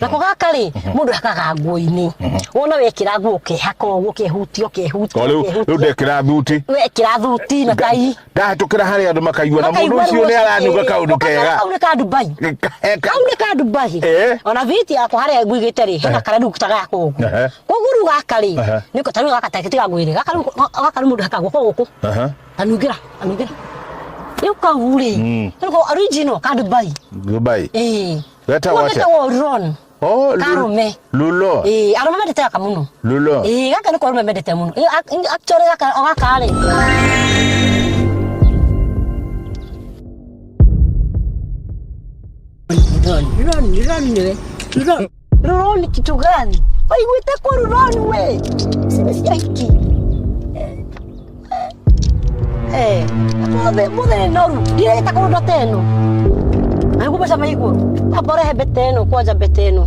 Nako gaka ri mundu hakaga nguo-ini wona wekira nguo ukihaka uguo ukihutio riu ndekira thuti wekira thuti na tai ndahatukira hari andu makaigua na mundu ucio ni aranuga kaundu kega kaundu ka Dubai kaundu ka Dubai ona viti yako hari nguigite ri hena kara ndukutaga yako koguru gaka ri niko tanu gaka takitiga ngwire gaka mundu hakaga guku anungira yuka uri niko original ka Dubai weta wacha Ron Karume Lulo aroma medete aka muno Lulo gaka niko aroma medete muno actually gaka ri Ron kitu gani? Waigwite kwa Ron we. Simesikia hiki. Mothe noru. Direta kwa ndo teno. Angu pesa maiguru. Apore beteno kwa beteno.